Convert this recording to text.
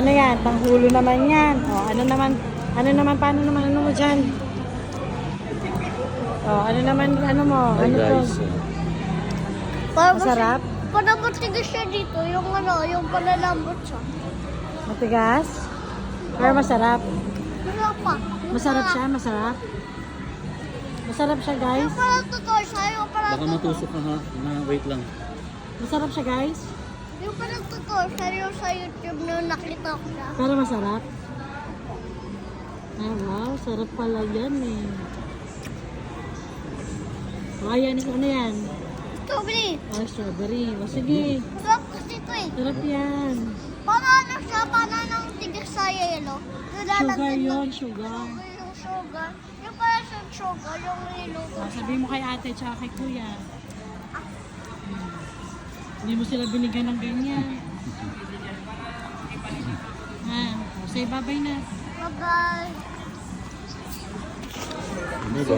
Ano yan? Panghulo naman yan. O, ano naman, paano naman, ano mo dyan? O, ano naman, ano mo? Hi Ano to? guys. Masarap? Parang matigas siya dito, yung ano, yung panalambot siya. Matigas? Pero masarap. Wala pa. Masarap siya, masarap. Masarap siya, guys. Yung parang totoo siya, yung parang Baka matusok ka ha. Wait lang. Masarap siya, guys. Yung parang totoo siya, yung sa YouTube na nakita ko siya. Pero masarap. Ah, wow. Sarap pala yan eh. O, ayan. Ano yan? Strawberry. Oh, strawberry. O, sige. Sarap kasi ito eh. Sarap yan. Parang ano siya, parang ng tigas sa yelo. Sugar yun, sugar. Yung sugar. Yung parang siyang sugar, yung yelo. O, sabihin mo kay ate tsaka kay kuya. Hindi mo sila binigyan ng ganyan. Ha? O, say bye-bye na. Bye-bye. Ano ba?